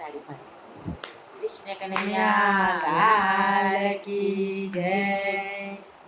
તાળી પાડ. કૃષ્ણ કનૈયા લાલ કી જય.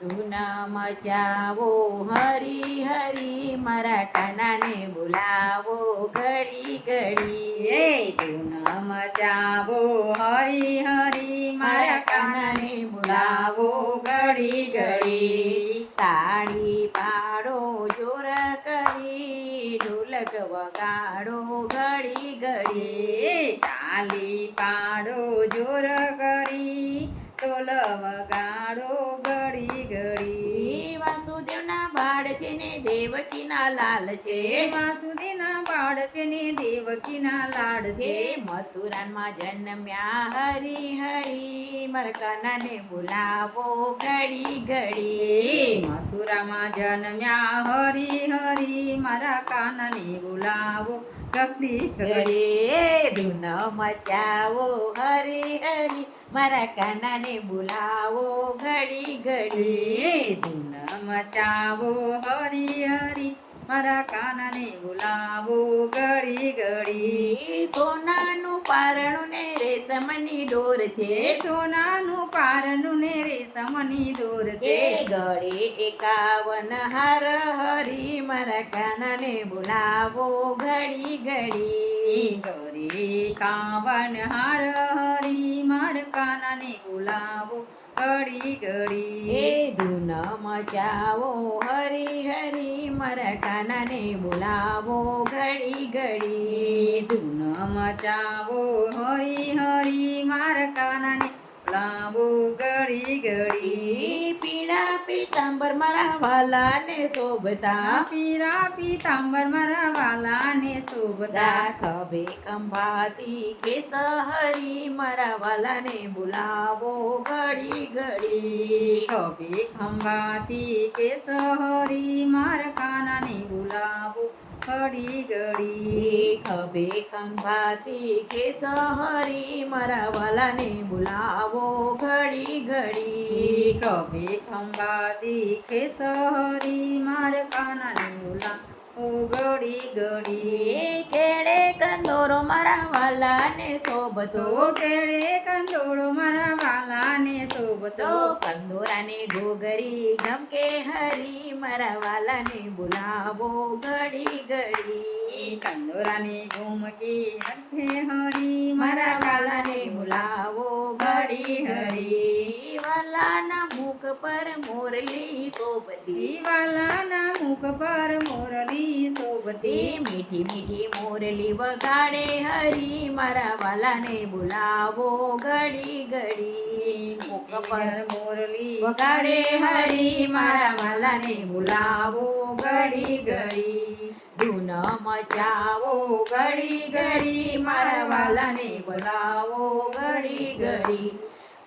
ધૂન મચાવો હરી હરી મારા કાનાને બોલાવો ઘડી ઘડી. ધૂન મચાવો હરી હરી મારા કાનાને બોલાવો ઘડી ઘડી. તાળી પાડો જોર કરી ઢોલક વગાડો ઘડી ઘડી. તાલી પાડો જોર કરી ઢોલ વગાડો ઘડી ઘડી. વાસુદેવના બાળ છે ને દેવકીના લાલ છે. વાસુદેવના બાળ છે ને દેવકીના લાડ છે. મથુરામાં જન્મ્યા હરી હરી મારા કાનાને બોલાવો ઘડી ઘડી. મથુરામાં જન્મ્યા હરી હરી મારા કાનાને બોલાવો ઘડી ઘડી. ધૂન મચાવો હરી હરી મારા કાનાને બોલાવો ઘડી ઘડી. ધૂન મચાવો હરી હરી મારા કાનાને બોલાવો ઘડી ઘડી. સોનાનું પારણું ને રેશમની ડોર છે. સોનાનું પારણું ને રેશમની દોર છે. ગળે 51 હાર હરી મારા કાનાને બોલાવો ઘડી ઘડી. ગરી કાવન હાર હરી માર કાનાને બોલાવો ઘડી ઘડી. ધૂન મચાવો હરી હરી મારા કાનાને બોલાવો ઘડી ઘડી. ધૂન મચાવો હરી હરી માર કાનાને બોલાવો ઘડી ઘડી. પીળા પીતાંબર મારા વાલાને શોભતા. પીરા પીતાંબર મારા વાલાને શોભતા. ખભે ખંભાતી કેસ હરી મારા વાલાને બોલાવો ઘડી ઘડી. કભી ખંભાતી કેસ હરી માર કાનાને બોલાવો ઘડી ઘડી. ખભે ખંભાતી કેસ હરી મારા વાલાને બોલાવો ઘડી ઘડી. કભી ખંભાતી કેસ હરી માર કાનાને બોલાવો ઘડી ઘડી. કેળે કંદોરો મારા વાલાને શોભતો. કેળે કંદોળો મારા વાલાને શોભતો. કંદોરાને ગોગરી ગમકે હરી મારા વાલાને બોલાવો ઘડી ઘડી. કંદોરાની ઘૂમકી હથે હરી મારા વાલાને બોલાવો ઘડી ઘડી. વાલાના મુખ પર મોરલી શોભતી. વાલાના મુખ પર મોરલી શોભતી. મીઠી મીઠી મોરલી વગાડે હરી મારા વાલાને બોલાવો ઘડી ઘડી. મુખ પર મોરલી વગાડે હરી મારા વાલાને બોલાવો ઘડી ઘડી. ધૂન મચાવો ઘડી ઘડી મારા વાલાને બોલાવો ઘડી ઘડી.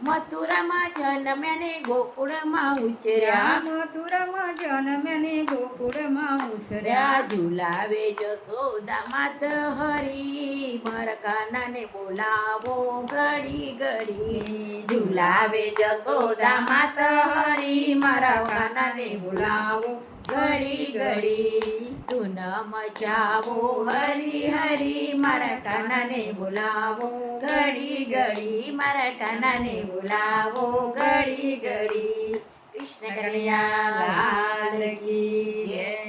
મથુરામાં જન્મ્યા ને ગોકુળમાં ઉછર્યા. મથુરામાં જન્મ્યા ને ગોકુળમાં ઉછર્યા. ઝુલાવે જશોદા માત હરી મારા કાનાને બોલાવો ઘડી ઘડી. ઝુલાવે જશોદા માત હરી મારા કાનાને બોલાવો ઘડી ઘડી. ધૂન મચાવો હરી હરી મારા કાનાને બોલાવો ઘડી ઘડી. મારા કાનાને બોલાવો ઘડી ઘડી. કૃષ્ણ કનૈયા લાલ કી જય.